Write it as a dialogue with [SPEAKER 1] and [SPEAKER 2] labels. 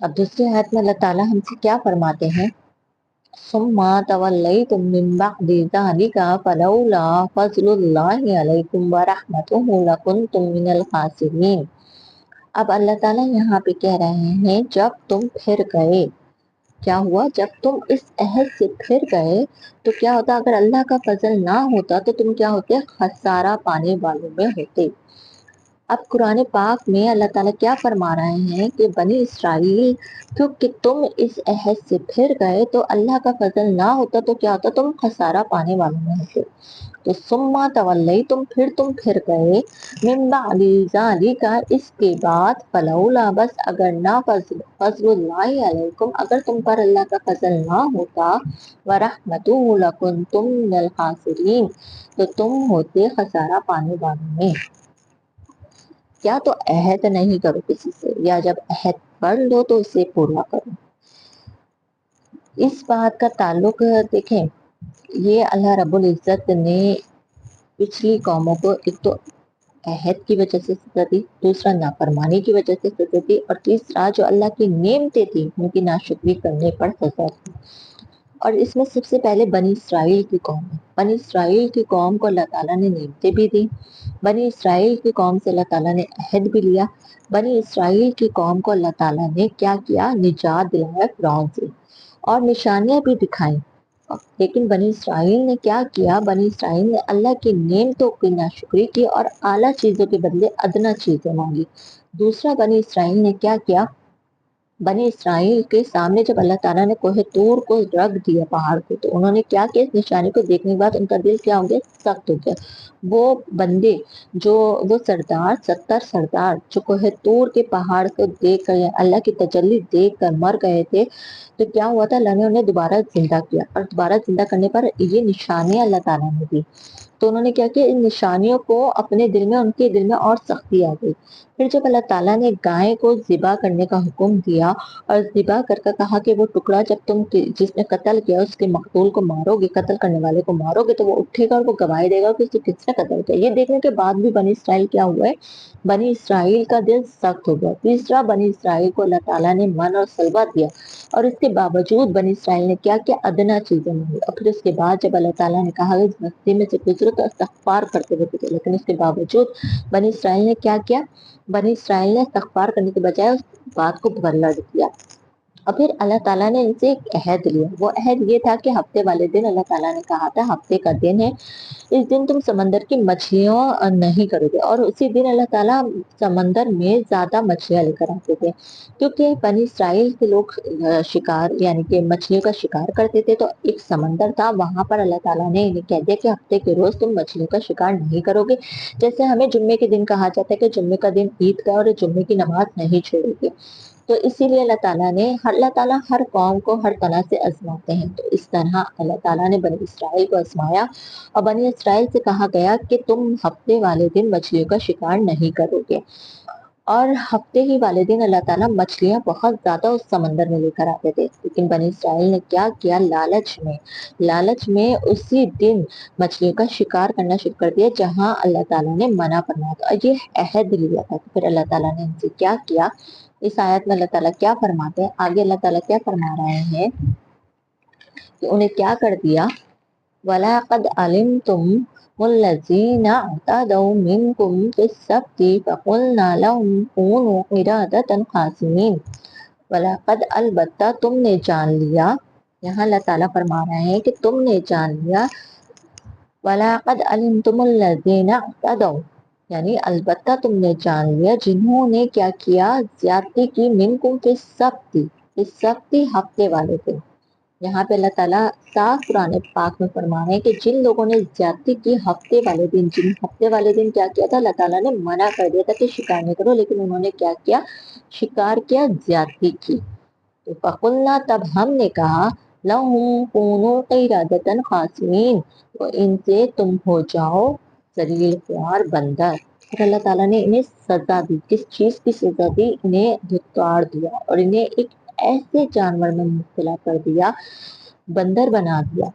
[SPEAKER 1] اب دوسری آیت میں اللہ تعالیٰ ہم سے کیا فرماتے ہیں؟ ثم تولیتم من بعد ذلك فلولا فضل اللہ علیکم ورحمتہ لکنتم من الخاسرین۔ اب اللہ تعالیٰ یہاں پہ کہہ رہے ہیں جب تم پھر گئے، کیا ہوا؟ جب تم اس عہد سے پھر گئے تو کیا ہوتا؟ اگر اللہ کا فضل نہ ہوتا تو تم کیا ہوتے؟ خسارہ پانے والوں میں ہوتے۔ اب قرآن پاک میں اللہ تعالیٰ کیا فرما رہے ہیں کہ بنی اسرائیل کیونکہ تم اس عہد سے پھر گئے تو اللہ کا فضل نہ ہوتا تو کیا ہوتا؟ تم خسارہ پانے والوں میں ہوتے۔ تو ثم تولیتم، تم پھر گئے، من بعد ذالک، اس کے بعد، فلولا، بس اگر نہ فضل اللہ علیکم، اگر تم پر اللہ کا فضل نہ ہوتا، ورحمتہ لکنتم من الخاسرین، تو تم ہوتے خسارہ پانے والوں میں۔ کیا تو عہد نہیں کرو کسی سے، یا جب عہد کر لو تو اسے پورا کرو۔ اس بات کا تعلق دیکھیں، یہ اللہ رب العزت نے پچھلی قوموں کو ایک تو عہد کی وجہ سے سزا دی، دوسرا نافرمانی کی وجہ سے سزا دی، اور تیسرا جو اللہ کی نعمتیں تھی ان کی ناشکری کرنے پر سزا دی۔ اور اس میں سب سے پہلے بنی اسرائیل کی قوم ہے۔ بنی اسرائیل کی قوم کو اللہ تعالیٰ نے نعمتیں بھی دی، بنی اسرائیل کی قوم سے اللہ تعالیٰ نے عہد بھی لیا، بنی اسرائیل کی قوم کو اللہ تعالیٰ نے کیا کیا؟ نجات دلایا فرعون سے، اور نشانیاں بھی دکھائیں۔ لیکن بنی اسرائیل نے کیا کیا؟ بنی اسرائیل نے اللہ کی نعمتوں کی ناشکری کی اور اعلیٰ چیزوں کے بدلے ادنا چیزیں مانگی۔ دوسرا بنی اسرائیل نے کیا کیا؟ بنی اسرائیل کے سامنے جب اللہ تعالیٰ نے کوہ طور کو رکھ دیا پہاڑ کو، تو انہوں نے کیا کیا؟ اس نشانی کو دیکھنے کے بعد ان کا دل کیا ہو گیا؟ سخت ہو گیا۔ وہ بندے وہ سردار، 70 سردار جو کوہ طور کے پہاڑ کو دیکھ کر یا اللہ کی تجلی دیکھ کر مر گئے تھے، تو کیا ہوا تھا؟ اللہ نے انہیں دوبارہ زندہ کیا، اور دوبارہ زندہ کرنے پر یہ نشانیاں اللہ تعالیٰ نے دی۔ تو انہوں نے کیا کیا؟ ان نشانیوں کو اپنے دل میں، ان کے دل میں اور سختی آ گئی۔ پھر جب اللہ تعالیٰ نے گائے کو ذبح کرنے کا حکم دیا اور ذبح کر کے کہا کہ وہ ٹکڑا جب تم جس نے قتل کیا اس کے مقتول کو مارو گے، قتل کرنے والے کو مارو گے، تو وہ اٹھے گا اور وہ گواہی دے گا کہ اسے کس نے قتل کیا۔ یہ دیکھنے کے بعد بھی بنی اسرائیل کیا ہوا ہے؟ بنی اسرائیل کا دل سخت ہو گیا۔ تیسرا، بنی اسرائیل کو اللہ تعالیٰ نے من اور سلوہ دیا، اور اس کے باوجود بنی اسرائیل نے کیا کیا؟ ادنا چیزیں مانگی۔ اور پھر اس کے بعد جب اللہ تعالیٰ نے کہا کہ اس بستی میں سے گزرو تو استغفار کرتے ہوئے گزرو، لیکن اس کے باوجود بنی اسرائیل نے کیا کیا؟ بنی اسرائیل نے استغفار کرنے کے بجائے اس بات کو پلٹ دیا۔ اور پھر اللہ تعالیٰ نے ان سے ایک عہد لیا۔ وہ عہد یہ تھا کہ ہفتے والے دن اللہ تعالیٰ نے کہا تھا ہفتے کا دن ہے، اس دن تم سمندر کی مچھلیاں نہیں کرو گے، اور اسی دن اللہ تعالیٰ سمندر میں زیادہ مچھلیاں لے کر آتے تھے، کیونکہ بنی اسرائیل کے لوگ شکار یعنی کہ مچھلیوں کا شکار کرتے تھے۔ تو ایک سمندر تھا، وہاں پر اللہ تعالیٰ نے انہیں کہہ دیا کہ ہفتے کے روز تم مچھلیوں کا شکار نہیں کرو گے، جیسے ہمیں جمعے کے دن کہا جاتا ہے کہ جمعے کا دن عید کا اور جمعے کی نماز نہیں چھوڑو گے۔ تو اسی لیے اللہ تعالیٰ ہر قوم کو ہر طرح سے آزماتے ہیں۔ تو اس طرح اللہ تعالیٰ نے بنی اسرائیل کو آزمایا، اور بنی اسرائیل سے کہا گیا کہ تم ہفتے والے دن مچھلیوں کا شکار نہیں کرو گے، اور ہفتے ہی والے دن اللہ تعالیٰ مچھلیاں بہت زیادہ اس سمندر میں لے کر آتے تھے۔ لیکن بنی اسرائیل نے کیا کیا؟ لالچ میں اسی دن مچھلیوں کا شکار کرنا شروع کر دیا جہاں اللہ تعالیٰ نے منع فرمایا تھا، اور یہ عہد لیا تھا۔ پھر اللہ تعالیٰ نے ان سے کیا کیا؟ اس آیت میں اللہ تعالیٰ کیا فرماتے ہیں؟ آگے اللہ تعالیٰ کیا فرما رہے ہیں کہ انہیں کیا کر دیا؟ وَلَقَدْ عَلِمْتُمُ الَّذِينَ اعْتَدَوْا مِنْكُمْ فِي السَّبْتِ فَقُلْنَا لَهُمْ كُونُوا قِرَادَةً خَاسِئِينَ۔ وَلَقَدْ، البتہ تم نے جان لیا، یہاں اللہ تعالیٰ فرما رہے ہیں کہ تم نے جان لیا، وَلَقَدْ عَلِمْتُمُ الَّذِينَ اعْتَدَوْا، یعنی البتہ تم نے جان لیا جنہوں نے کیا کیا؟ زیادتی کی، منکم فی السبت، ہفتے والے دن۔ یہاں پہ اللہ تعالیٰ صاف قرآن پاک میں فرما رہے ہیں کہ جن لوگوں نے زیادتی کی ہفتے والے دن، کیا کیا تھا؟ اللہ تعالیٰ نے منع کر دیا تھا کہ شکار نہیں کرو، لیکن انہوں نے کیا کیا؟ شکار کیا، زیادتی کی۔ تو فقلنا، تب ہم نے کہا، لَهُمْ كُونُوا قِرَادَةً خَاسِئِينَ، تو ان سے تم ہو جاؤ ذلیل خوار بندر۔ پھر اللہ تعالیٰ نے انہیں سزا دی۔ کس چیز کی سزا دی؟ انہیں دھتکار دیا اور انہیں ایک ایسے جانور میں مبتلا کر دیا، بندر بنا دیا